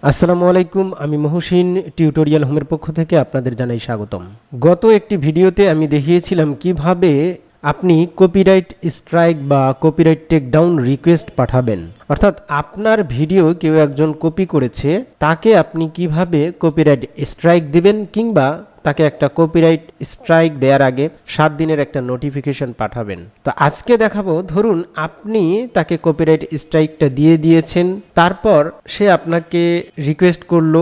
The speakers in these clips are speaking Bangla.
আসসালামু আলাইকুম, আমি মহসিন টিউটোরিয়াল হোমের পক্ষ থেকে আপনাদের জানাই স্বাগতম। গত একটি ভিডিওতে আমি দেখিয়েছিলাম কিভাবে আপনি কপিরাইট স্ট্রাইক বা কপিরাইট টেক ডাউন রিকোয়েস্ট পাঠাবেন। অর্থাৎ আপনার ভিডিও কেউ একজন কপি করেছে, তাকে আপনি কিভাবে কপিরাইট স্ট্রাইক দিবেন, কিংবা তাকে একটা কপিরাইট স্ট্রাইক দেওয়ার আগে 7 দিনের একটা নোটিফিকেশন পাঠাবেন। তো আজকে দেখাবো, ধরুন আপনি তাকে কপিরাইট স্ট্রাইকটা দিয়ে দিয়েছেন, তারপর সে আপনাকে রিকোয়েস্ট করলো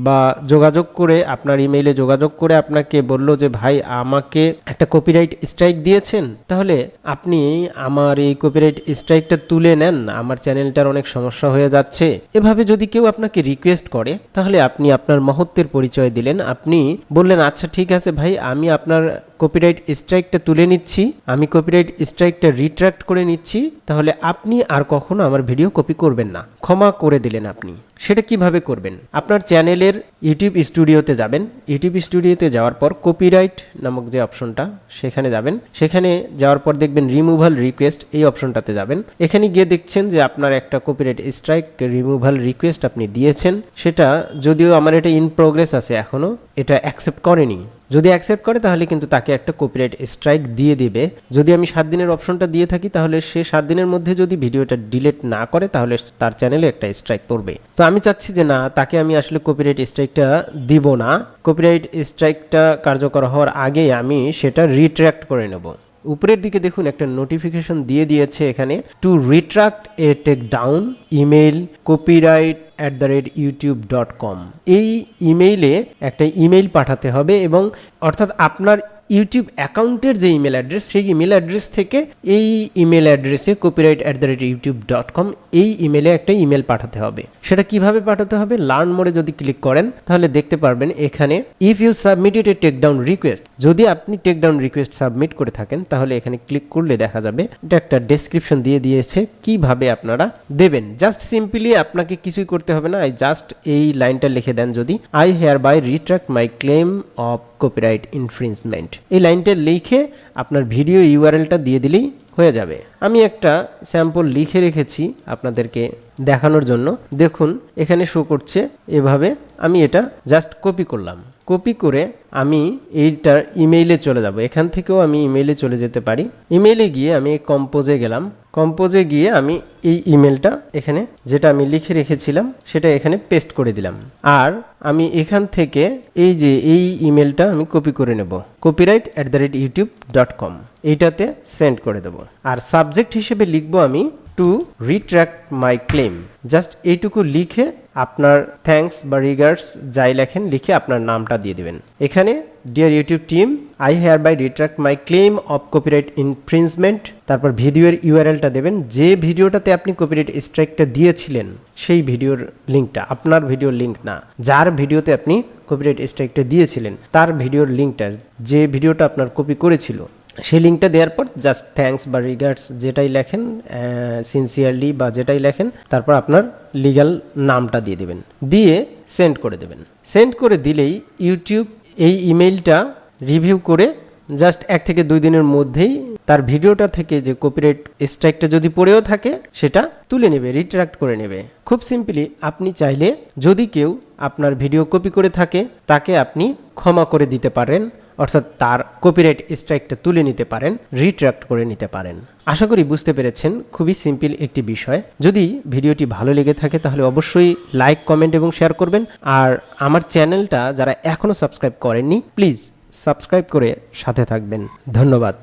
বা যোগাযোগ করে, আপনার ইমেইলে যোগাযোগ করে আপনাকে বলল যে ভাই আমাকে একটা কপিরাইট স্ট্রাইক দিয়েছেন, তাহলে আপনি আমার এই কপিরাইট স্ট্রাইকটা তুলে নেন, আমার চ্যানেলটার অনেক সমস্যা হয়ে যাচ্ছে। এভাবে যদি কেউ আপনাকে রিকোয়েস্ট করে, তাহলে আপনি আপনার মহত্বের পরিচয় দিলেন। আপনি বললেন, আচ্ছা ঠিক আছে ভাই, আমি আপনার কপিরাইট স্ট্রাইকটা তুলে নিচ্ছি, আমি কপিরাইট স্ট্রাইকটা রিট্রাক্ট করে নিচ্ছি, তাহলে আপনি আর কখনো আমার ভিডিও কপি করবেন না, ক্ষমা করে দিলেন আপনি। সেটা কিভাবে করবেন? আপনার চ্যানেলের ইউটিউব স্টুডিওতে যাবেন। ইউটিউব স্টুডিওতে যাওয়ার পর কপিরাইট নামক যে অপশনটা, সেখানে যাবেন। সেখানে যাওয়ার পর দেখবেন রিমুভাল রিকোয়েস্ট, এই অপশনটাতে যাবেন। এখানে গিয়ে দেখছেন যে আপনার একটা কপিরাইট স্ট্রাইক রিমুভাল রিকোয়েস্ট আপনি দিয়েছেন। সেটা যদিও আমার এটা ইন প্রোগ্রেস আছে, এখনো এটা অ্যাকসেপ্ট করেনি। যদি অ্যাকসেপ্ট করে তাহলে কিন্তু তাকে একটা কপিরাইট স্ট্রাইক দিয়ে দিবে। যদি আমি 7 দিনের অপশনটা দিয়ে থাকি, তাহলে সে 7 দিনের মধ্যে যদি ভিডিওটা ডিলিট না করে, তাহলে তার চ্যানেলে একটা স্ট্রাইক পড়বে। তো আমি চাচ্ছি যে না, তাকে আমি আসলে কপিরাইট স্ট্রাইকটা দিব না। কপিরাইট স্ট্রাইকটা কার্যকর হওয়ার আগে আমি সেটা রিট্র্যাক্ট করে নেব। উপরের দিকে দেখুন একটা নোটিফিকেশন দিয়ে দিয়েছে এখানে, টু রিট্রাক্ট এ টেক ডাউন ইমেইল copyright@youtube.com। এই ইমেইলে একটা ইমেইল পাঠাতে হবে, এবং অর্থাৎ আপনার ইউটিউব অ্যাকাউন্টের যে ইমেল অ্যাড্রেস, সেই ইমেল অ্যাড্রেস থেকে এই ইমেল অ্যাড্রেসে copyright@youtube.com এই ইমেলে একটা ইমেল পাঠাতে হবে। সেটা কিভাবে পাঠাতে হবে? লার্ন মোডে যদি ক্লিক করেন, তাহলে দেখতে পারবেন এখানে if you submitted a take down request. যদি আপনি টেক ডাউন রিকোয়েস্ট সাবমিট করে থাকেন, তাহলে এখানে ক্লিক করলে দেখা যাবে এটা একটা ডেসক্রিপশন দিয়ে দিয়েছে কিভাবে আপনারা দেবেন। জাস্ট সিম্পলি আপনাকে কিছুই করতে হবে না, জাস্ট এই লাইনটা লিখে দেন, যদি I hereby retract my claim of copyright infringement, এই লাইনটা লিখে আপনার ভিডিও ইউআরএলটা দিয়ে দিলেই হয়ে যাবে। আমি একটা স্যাম্পল লিখে রেখেছি আপনাদেরকে দেখানোর জন্য। দেখুন এখানে শো করছে এভাবে। আমি এটা জাস্ট কপি করলাম। কপি করে আমি এইটার ইমেইলে চলে যাব। এখান থেকেও আমি ইমেইলে চলে যেতে পারি। ইমেইলে গিয়ে আমি কম্পোজে গেলাম। কম্পোজে গিয়ে আমি এই ইমেলটা এখানে যেটা আমি লিখে রেখেছিলাম সেটা এখানে পেস্ট করে দিলাম। আর আমি এখান থেকে এই যে এই ইমেলটা আমি কপি করে নেব, copyright@youtube.com, এইটাতে সেন্ড করে দেব। আর সাবজেক্ট হিসেবে লিখব আমি two retract my claim. Just এইটুকু লিখে আপনার থ্যাঙ্কস বা রিগার্ডস যাই লেখেন লিখে আপনার নামটা দিয়ে দিবেন। এখানে dear YouTube team, I hereby retract my claim of copyright infringement, তারপর ভিডিওর ইউআরএলটা দেবেন। যে ভিডিওটাতে আপনি কপিরাইট স্ট্রাইকটা দিয়েছিলেন সেই ভিডিওর লিঙ্কটা, আপনার ভিডিওর লিঙ্ক না, যার ভিডিওতে আপনি কপিরাইট স্ট্রাইকটা দিয়েছিলেন তার ভিডিওর লিঙ্কটা, যে ভিডিওটা আপনার কপি করেছিল সেই লিঙ্কটা দেওয়ার পর জাস্ট থ্যাঙ্কস বা রিগার্ডস যেটাই লেখেন, সিনসিয়ারলি বা যেটাই লেখেন, তারপর আপনার লিগ্যাল নামটা দিয়ে দেবেন, দিয়ে সেন্ড করে দেবেন। সেন্ড করে দিলেই ইউটিউব এই ইমেইলটা রিভিউ করে জাস্ট 1 থেকে 2 দিনের মধ্যেই তার ভিডিওটা থেকে যে কপিরাইট স্ট্রাইকটা যদি পড়েও থাকে সেটা তুলে নেবে, রিট্রাক্ট করে নেবে। খুব সিম্পলি আপনি চাইলে যদি কেউ আপনার ভিডিও কপি করে থাকে, তাকে আপনি ক্ষমা করে দিতে পারেন, অর্থাৎ তার কপিরাইট স্ট্রাইকটা তুলে নিতে পারেন, রিট্রাক্ট করে নিতে পারেন। আশা করি বুঝতে পেরেছেন, খুবই সিম্পল একটি বিষয়। যদি ভিডিওটি ভালো লেগে থাকে তাহলে অবশ্যই লাইক, কমেন্ট এবং শেয়ার করবেন। আর আমার চ্যানেলটা যারা এখনও সাবস্ক্রাইব করেননি, প্লিজ সাবস্ক্রাইব করে সাথে থাকবেন। ধন্যবাদ।